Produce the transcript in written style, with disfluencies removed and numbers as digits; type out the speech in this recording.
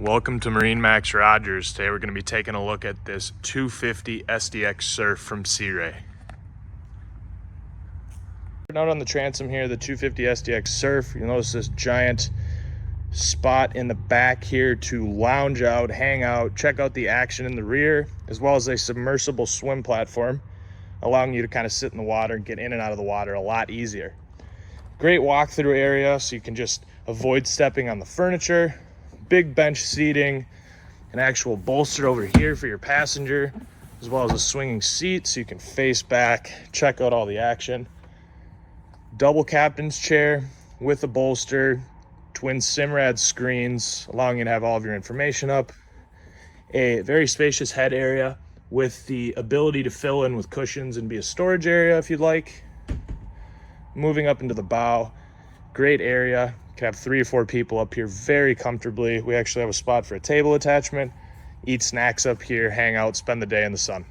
Welcome to MarineMax Rogers. Today we're going to be taking a look at this 250 SDX Surf from Sea Ray. Out on the transom here, the 250 SDX Surf, you'll notice this giant spot in the back here to lounge out, hang out, check out the action in the rear, as well as a submersible swim platform, allowing you to kind of sit in the water and get in and out of the water a lot easier. Great walk-through area, so you can just avoid stepping on the furniture. Big bench seating, an actual bolster over here for your passenger, as well as a swinging seat so you can face back, check out all the action. Double captain's chair with a bolster, twin Simrad screens, allowing you to have all of your information up. A very spacious head area with the ability to fill in with cushions and be a storage area if you'd like. Moving up into the bow, great area. Can have 3 or 4 people up here very comfortably. We actually have a spot for a table attachment. Eat snacks up here, hang out, spend the day in the sun.